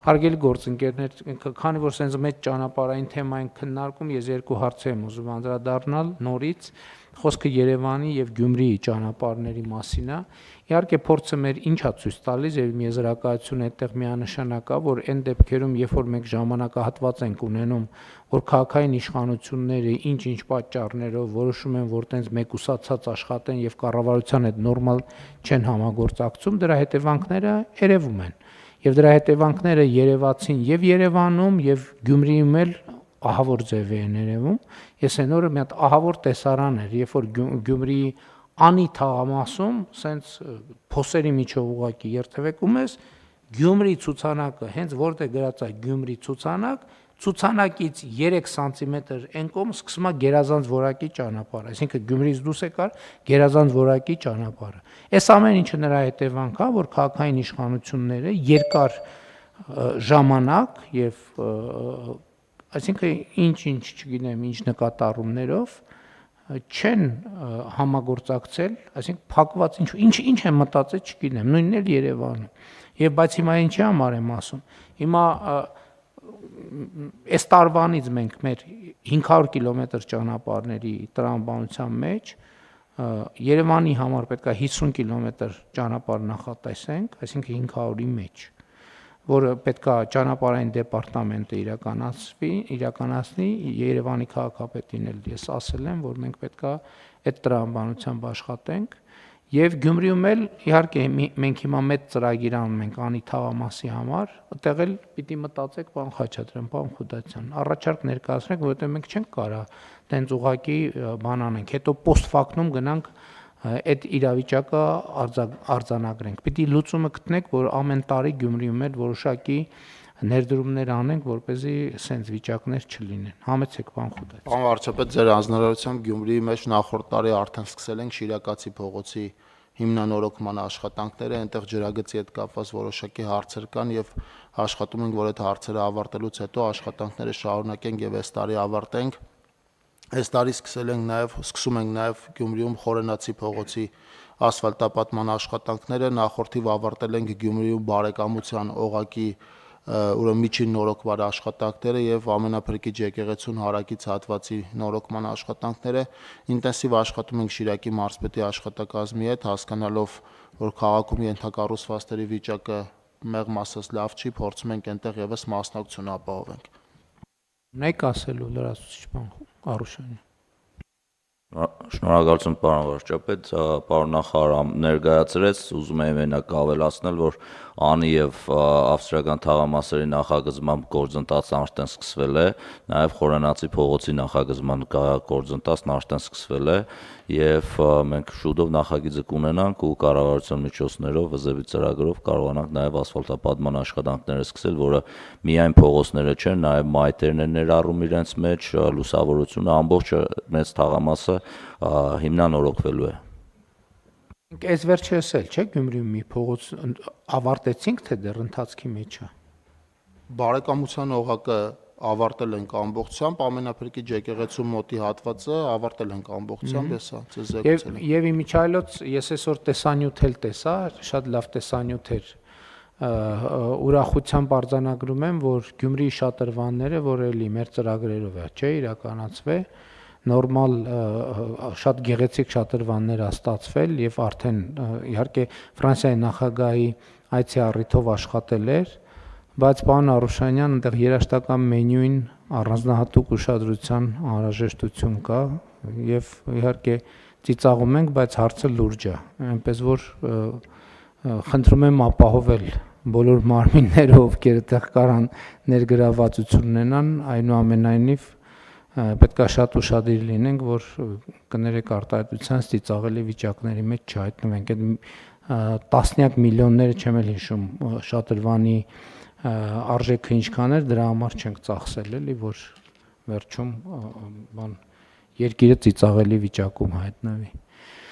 Հարգելի գործընկերներ, քանի որ sense մեծ ճանապարհային թեմա ենք քննարկում, ես երկու հարցի եմ ուզում անդրադառնալ նորից։ Խոսքը Երևանի եւ Գյումրիի ճանապարհների մասին է։ Իհարկե փորձը մեր ինչա ցույց տալիս եւ եզրակացությունը այդտեղ միանշանակ է, որ այն դեպքերում, երբ որ մենք ժամանակահատված ենք ունենում, որ քաղաքային իշխանությունները ինչ-ինչ պատճառներով որոշում են, որ տենց մեկուսացած աշխատեն եւ կառավարության հետ նորմալ չեն համագործակցում, դրա հետևանքները երևում են։ Եվ դրա հետևանքները երևացին եւ Երևանում եւ Գյումրիում էլ ահավոր ձև են երևում։ Ես այն օրը մի հատ ահավոր տեսարան էր, երբ որ Գյումրիի անի թաղամասում սենց փոսերի միջով ուղակի երթևեկում ես Գյումրի ցուցանակը, հենց որտեղ գրած է Գյումրի ցուցանակ, ցուցանակից 3 սանտիմետր այն կողմ սկսում է գերազանց որակի ճանապարհը, այսինքն Գյումրիից դուրս եկար գերազանց որակի ճանապարհը։ Այս ամեն ինչը նրա հետևանք է, որ քաղաքային իշխանությունները երկար ժամանակ եւ այսինքն ինչ չգիտեմ, ինչ նկատառումներով չեն համագործակցել, այսինքն փակված ինչ են մտածել, չգիտեմ, նույնն էլ Երևանում։ Եվ բայց հիմա ինչի համար եմ ասում։ Հիմա այս տարվանից մենք մեր 500 կիլոմետր ճանապարհների տրամաբանության մեջ Երևանի համար պետք է 50 կիլոմետր ճանապարհ նախատեսենք, այսինքն 500-ի մեջ, որը պետք է ճանապարհային դեպարտամենտը իրականացնի, Երևանի քաղաքապետին էլ ես ասել եմ, որ մենք պետք է այդ տրամաբանությամբ աշխատենք, եւ Գյումրիում էլ իհարկե մենք հիմա մեծ ծրագիր անում ենք անի թաղամասի համար, այդտեղ էլ պիտի մտածեք, պարոն Խաչատրյան, պարոն Խուդասյան, առաջարկ ներկայացնեք, որովհետեւ մենք չենք կարող տենց ուղակի բան անենք, հետո post factum գնանք այդ իրավիճակը արձանագրենք։ Պիտի լուծումը գտնենք, որ ամեն տարի Գյումրիում էլ որոշակի ներդրումներ անենք, որպեսզի սենց վիճակներ չլինեն։ Համեցեք, պարոն Խուդասյան։ Պարոն վարչապետ, ձեր հանձնարարությամբ Գյումրիի մեջ նախորդ տարի արդեն սկսել ենք Շիրակացի փողոցի հիմնանորոգման աշխատանքները, այնտեղ ջրագծի հետ կապված որոշակի հարցեր կան եւ աշխատում ենք, որ այդ հարցերը ավարտելուց հետո աշխատանքները շարունակենք եւ այս տարի ավարտենք։ Այս տարի սկսում ենք նաեւ Գյումրիում Խորենացի փողոցի ասֆալտապատման աշխատանքները, նախորդիվ ավարտել ենք Գյումրիում բարեկամության օղակի ուրեմն միջին նորոգման աշխատանքները եւ ամենափրկիչ եկեղեցուն հարակից հատվածի նորոգման աշխատանքները ինտենսիվ աշխատում ենք Շիրակի մարզպետի աշխատակազմի հետ, հասկանալով, որ քաղաքում ենթակառուցվածքների վիճակը մեղմ ասած լավ չի, փորձում ենք այնտեղ եւս մասնակցություն ապահովենք։ Ունեք ասելու լրացուցիչ բան Արուշյանի։ Շնորհակալություն, պարոն վարչապետ, պարոն նախարար ներկայացրեց, ուզում եմ մենակ ավելացնել, որ անի եւ ավստրիական թաղամասերի նախագծման գործընթացը արդեն սկսվել է, նաեւ Խորենացի փողոցի նախագծման գործընթացն արդեն սկսվել է եւ մենք շուտով նախագիծը կունենանք ու կառավարության միջոցներով վզեվի ծրագրով կարողանանք նաեւ ասֆալտապատման աշխատանքները սկսել, որը միայն փողոցները չեն, նաեւ մայթերն են ներառում իրենց մեջ, լուսավորությունը, ամբողջ մեծ թաղամասը հիմնանորոգվելու է։ Այս վերջերս էլ չէ Գյումրիում մի փողոց ավարտեցինք, թե դեռ ընթացքի մեջ է։ Բարեկամության օղակը ավարտել ենք ամբողջությամբ, ամենափրկիչ եկեղեցու մոտի հատվածը ավարտել ենք ամբողջությամբ, ես ցեզ զեկուցել եմ։ Եվ իմիջիայլոց ես այսօր տեսանյութ էլ տեսա, շատ լավ տեսանյութ էր։ Ուրախությամբ արձանագրում եմ, որ Գյումրիի շատրվանները, որ էլի մեր ծրագրերով է, չէ, իրականացվել, նորմալ շատ գեղեցիկ շատրվաններ ա ստացվել եւ արդեն իհարկե Ֆրանսիայի նախագահի այցի առիթով աշխատել էր, բայց պարոն Արուշանյան այնտեղ երաշտական մենյուին առանձնահատուկ ուշադրության անհրաժեշտություն կա եւ իհարկե ծիծաղում ենք, բայց հարցը լուրջ է, այնպես որ խնդրում եմ ապահովել բոլոր մարմինները, ովքեր այդտեղ կարան ներգրավվածություն ունենան, այնուամենայնիվ պետք է շատ ուշադիր լինենք, որ կներեք արտահայտության ծիծաղելի վիճակների մեջ չհայտնվենք։ Այդ տասնյակ միլիոնները չեմ էլ հիշում շատրվանի արժեքը ինչքան էր, դրա համար չենք ծախսել էլի, որ վերջում երկիրը ծիծաղելի վիճակում հայտնվի։